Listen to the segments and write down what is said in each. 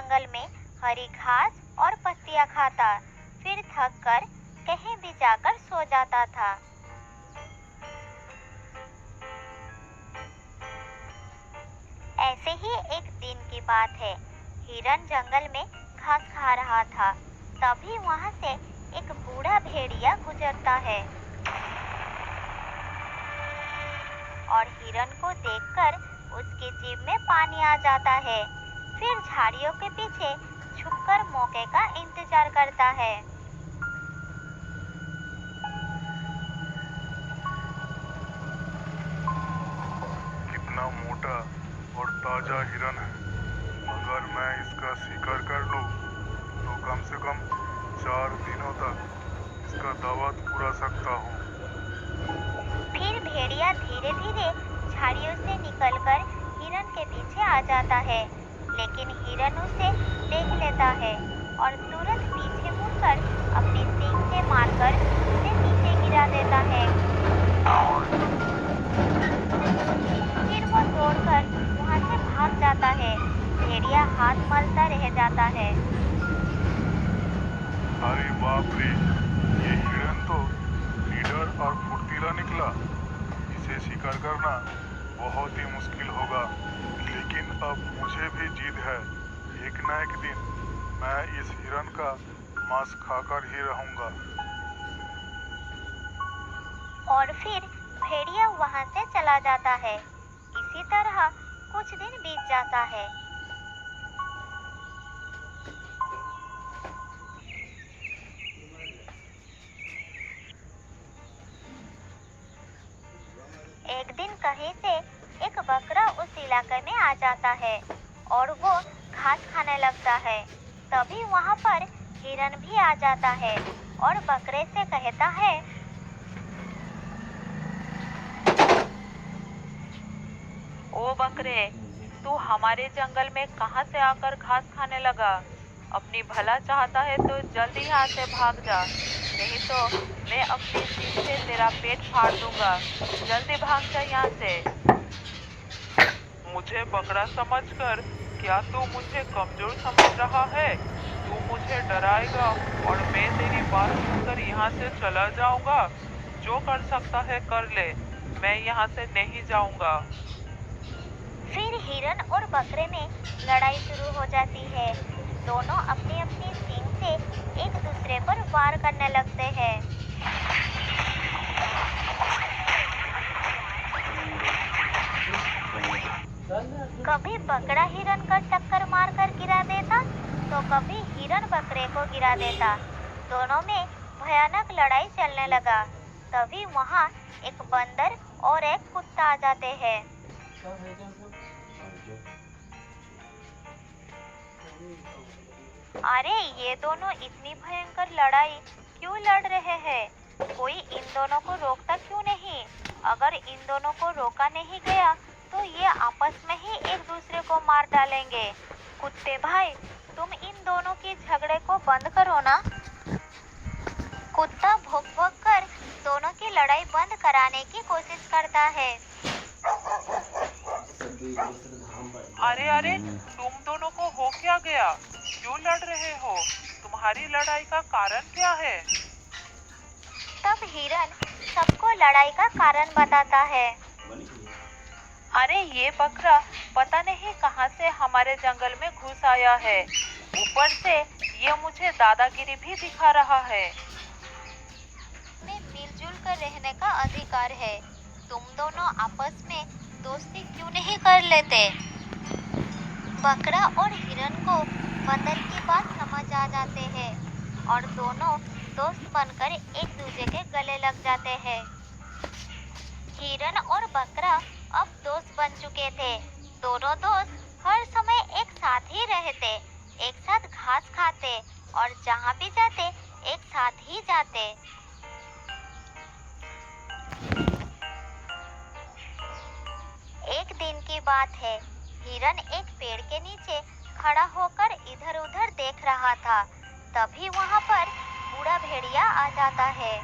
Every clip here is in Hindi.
जंगल में हरी घास और पत्तियां खाता, फिर थक कर कहीं भी जाकर सो जाता था। ऐसे ही एक दिन की बात है। हिरन जंगल में घास खा रहा था। तभी वहां से एक बूढ़ा भेड़िया गुजरता है और हिरन को देखकर उसकी जीभ में पानी आ जाता है। फिर झाड़ियों के पीछे छुपकर मौके का इंतजार करता है। कितना मोटा और ताजा हिरन है। अगर मैं इसका शिकार कर लूं, तो कम से कम 4 दिनों तक इसका दावत पुरा सकता हूँ। फिर भेड़िया धीरे धीरे झाड़ियों से निकलकर हिरन के पीछे आ जाता है, लेकिन हिरन उसे देख लेता है और तुरंत पीछे मुड़कर अपनी सींग से मारकर उसे नीचे गिरा देता है। फिर वो दौड़कर वहां से भाग जाता है। भेड़िया हाथ मलता रह जाता है। अरे बाप रे, ये हिरन तो लीडर और फुर्तीला निकला। इसे शिकार करना बहुत ही मुश्किल होगा, लेकिन अब मुझे भी जिद है। एक न एक दिन मैं इस हिरन का मांस खाकर ही रहूंगा। और फिर भेड़िया वहां से चला जाता है। इसी तरह कुछ दिन बीत जाता है। एक दिन कहीं से एक बकरा उस इलाके में आ जाता है और वो घास खाने लगता है। तभी वहां पर हिरन भी आ जाता है और बकरे से कहता है, ओ बकरे, तू हमारे जंगल में कहां से आकर घास खाने लगा? अपनी भला चाहता है तो जल्दी यहाँ से भाग जा, नहीं तो मैं अपनी सींग से तेरा पेट फाड़ दूंगा। जल्दी भाग जा यहाँ से। मुझे बकरा समझकर क्या तू मुझे कमजोर समझ रहा है? तू मुझे डराएगा और मैं तेरी बात सुनकर यहाँ से चला जाऊंगा। जो कर सकता है कर ले, मैं यहाँ से नहीं जाऊंगा। फिर हिरन और बकरे में लड़ाई शुरू हो जाती है। दोनों अपनी अपनी सींग से एक दूसरे पर वार करने लगते हैं। कभी बकरा हिरन को टक्कर मारकर गिरा देता, तो कभी हिरन बकरे को गिरा देता। दोनों में भयानक लड़ाई चलने लगा। तभी वहां एक बंदर और एक कुत्ता आ जाते हैं। अरे ये दोनों इतनी भयंकर लड़ाई क्यों लड़ रहे हैं? कोई इन दोनों को रोकता क्यों नहीं? अगर इन दोनों को रोका नहीं गया तो ये आपस में ही एक दूसरे को मार डालेंगे। कुत्ते भाई, तुम इन दोनों की झगड़े को बंद करो ना। कुत्ता भौंक भौंक कर दोनों की लड़ाई बंद कराने की कोशिश करता है। अरे अरे, तुम दोनों को हो क्या गया? क्यों लड़ रहे हो? तुम्हारी लड़ाई का कारण क्या है? तब हिरन सबको लड़ाई का कारण बताता है। अरे ये बकरा पता नहीं कहां से हमारे जंगल में घुस आया है। ऊपर से ये मुझे दादागिरी भी दिखा रहा है। में मिलजुल कर रहने का अधिकार है। तुम दोनों आपस में दोस्ती क्यों नहीं कर लेते? बकरा और हिरन को बंदर की बात समझ आ जाते हैं और दोनों दोस्त बनकर एक दूसरे के गले लग जाते हैं। हिरन और बकरा अब दोस्त बन चुके थे। दोनों दोस्त हर समय एक साथ ही रहते, एक साथ घास खाते और जहाँ भी जाते एक साथ ही जाते। एक दिन की बात है। हिरन एक पेड़ के नीचे खड़ा होकर इधर-उधर देख रहा था। तभी वहाँ पर बूढ़ा भेड़िया आ जाता है।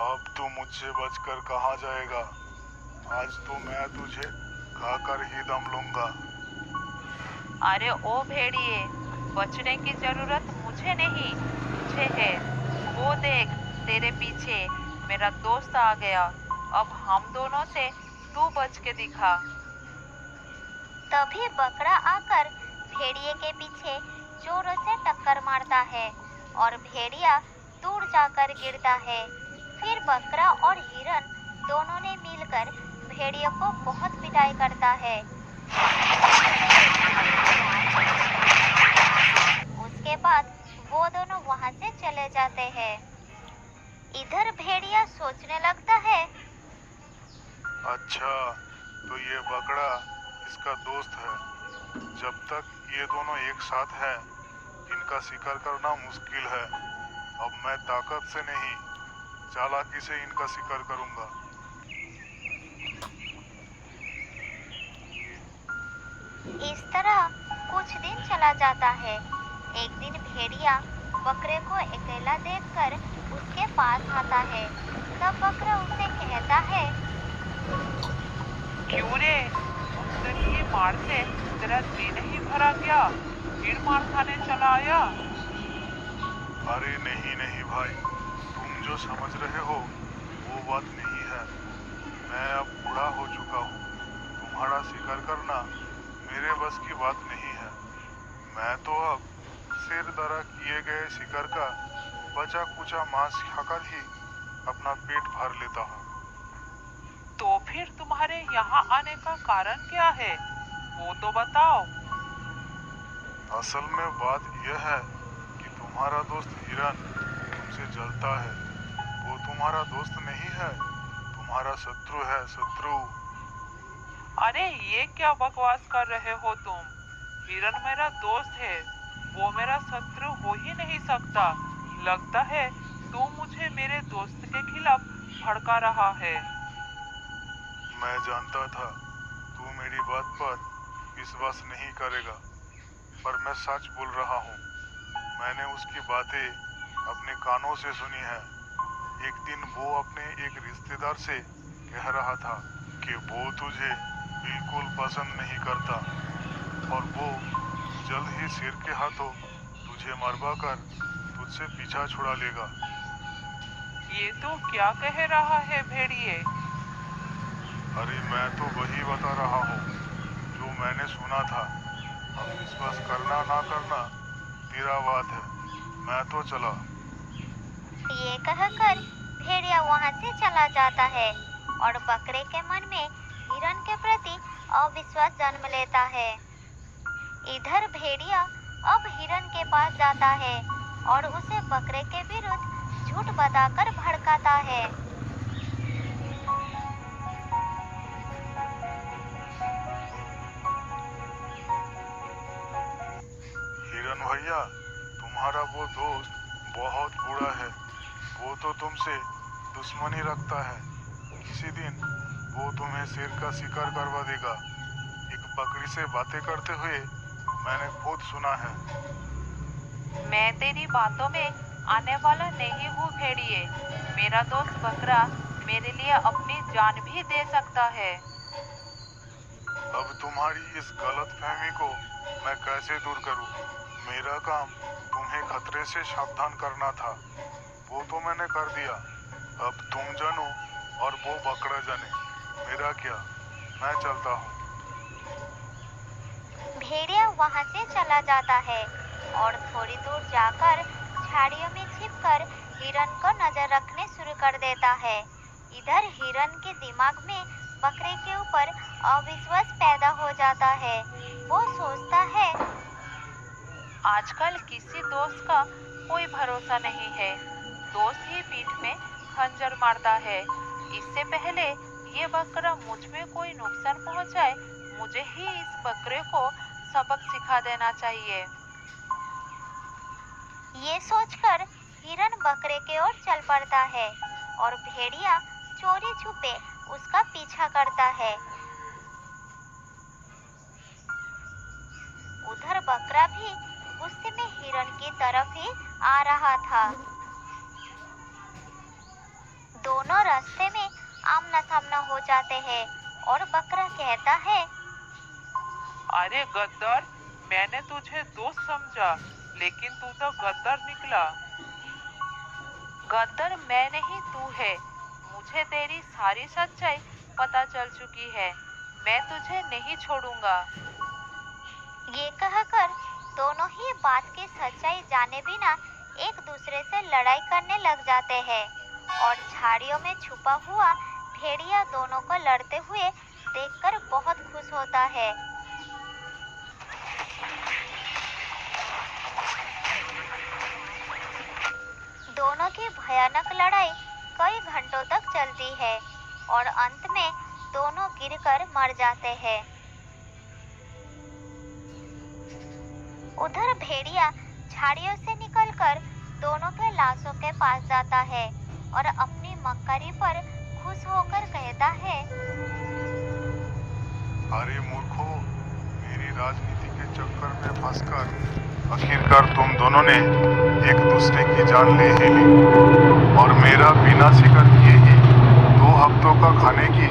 अब तू मुझसे बचकर कहाँ जाएगा? आज तो मैं तुझे खाकर ही दम लूंगा। अरे ओ भेड़िए, बचने की जरूरत मुझे नहीं, तुझे है। वो देख, तेरे पीछे मेरा दोस्त आ गया। अब हम दोनों से तू बच के दिखा। तभी बकरा आकर भेड़िए के पीछे जोरों से टक्कर मारता है और भेड़िया दूर जाकर गिरता है। फिर बकरा और हिरन दोनों ने मिलकर भेड़िए को बहुत पिटाई करता है। उसके बाद वो दोनों वहां से चले जाते हैं। इधर भेड़िया सोचने लगता है, अच्छा, तो ये बकरा इसका दोस्त है। जब तक ये दोनों एक साथ हैं, इनका शिकार करना मुश्किल है। अब मैं ताकत से नहीं, चालाकी से इनका शिकार करूंगा। इस तरह कुछ दिन चला जाता है। एक दिन भेड़िया बकरे को अकेला देखकर उसके पास आता है। तब बकरा उसे कहता है, क्यों रे, उस दिन की मार से तेरा जी नहीं भरा क्या? फिर मार खाने चला आया? अरे नहीं नहीं भाई, तुम जो समझ रहे हो वो बात नहीं है। मैं अब बूढ़ा हो चुका हूँ। तुम्हारा शिकार करना मेरे बस की बात नहीं है। मैं तो अब सिर दरा किए गए शिकार का बचा कुचा मांस खाकर ही अपना पेट भर लेता हूँ। तो फिर तुम्हारे यहाँ आने का कारण क्या है, वो तो बताओ। असल में बात यह है कि तुम्हारा दोस्त हिरन तुमसे जलता है। वो तुम्हारा दोस्त नहीं है, तुम्हारा शत्रु है, शत्रु। अरे ये क्या बकवास कर रहे हो तुम? हिरन मेरा दोस्त है, वो मेरा शत्रु हो ही नहीं सकता। लगता है तू मुझे मेरे दोस्त के खिलाफ भड़का रहा है। मैं जानता था तू मेरी बात पर विश्वास नहीं करेगा, पर मैं सच बोल रहा हूँ। मैंने उसकी बातें अपने कानों से सुनी है। एक दिन वो अपने एक रिश्तेदार से कह रहा था कि वो तुझे बिल्कुल पसंद नहीं करता और वो जल्द ही शेर के हाथों तुझे मरवा कर तुझसे पीछा छुड़ा लेगा। ये तो क्या कह रहा है भेड़िए? अरे मैं तो वही बता रहा हूँ जो मैंने सुना था। अब विश्वास करना ना करना तेरा बात है। मैं तो चला। ये कहकर भेड़िया वहां से चला जाता है और बकरे के मन में हिरन के प्रति अविश्वास जन्म लेता है। इधर भेड़िया अब हिरन के पास जाता है और उसे बकरे के विरुद्ध झूठ बताकर भड़काता है। हिरन भैया, तुम्हारा वो दोस्त बहुत बुरा है। वो तो तुमसे दुश्मनी रखता है। किसी दिन वो तुम्हें शेर का शिकार करवा देगा। एक बकरी से बातें करते हुए मैंने खुद सुना है। मैं तेरी बातों में आने वाला नहीं हूँ भेड़िए। मेरा दोस्त बकरा मेरे लिए अपनी जान भी दे सकता है। अब तुम्हारी इस गलतफहमी को मैं कैसे दूर करूं? मेरा काम तुम्हें खतरे से सावधान करना था। वो तो मैंने कर दिया। अब तुम जानो और वो बकरा जाने। मेरा क्या, मैं चलता हूँ। भेड़िया वहां से चला जाता है और थोड़ी दूर जाकर झाड़ियों में छिपकर हिरन को नजर रखने शुरू कर देता है। इधर हिरन के दिमाग में बकरे के ऊपर अविश्वास पैदा हो जाता है। वो सोचता है, आजकल किसी दोस्त का कोई भरोसा नहीं है। दोस्त ही पीठ में खंजर मारता है। इससे पहले ये बकरा मुझ में कोई नुकसान पहुंचाए, मुझे ही इस बकरे को सबक सिखा देना चाहिए। ये सोचकर हिरन बकरे की ओर चल पड़ता है और भेड़िया चोरी छुपे उसका पीछा करता है। उधर बकरा भी गुस्से में हिरन की तरफ ही आ रहा था। दोनों रास्ते में आमना सामना हो जाते हैं और बकरा कहता है, अरे गद्दार, मैंने तुझे दोस्त समझा, लेकिन तू तो गद्दार निकला। गद्दार मैं नहीं, तू है। मुझे तेरी सारी सच्चाई पता चल चुकी है। मैं तुझे नहीं छोड़ूंगा। ये कहकर दोनों ही बात की सच्चाई जाने बिना एक दूसरे से लड़ाई करने लग जाते हैं और झाड़ियों में छुपा हुआ भेड़िया दोनों को लड़ते हुए देखकर बहुत खुश होता है। दोनों की भयानक लड़ाई कई घंटों तक चलती है और अंत में दोनों गिरकर मर जाते हैं। उधर भेड़िया झाड़ियों से निकलकर दोनों के लाशों के पास जाता है और अपनी मक्कारी पर खुश होकर कहता है, अरे मूर्खो, मेरी राजनीति के चक्कर में फंसकर आखिरकार तुम दोनों ने एक दूसरे की जान ले ही ली और मेरा बिना शिकार किए ही 2 हफ्तों का खाने की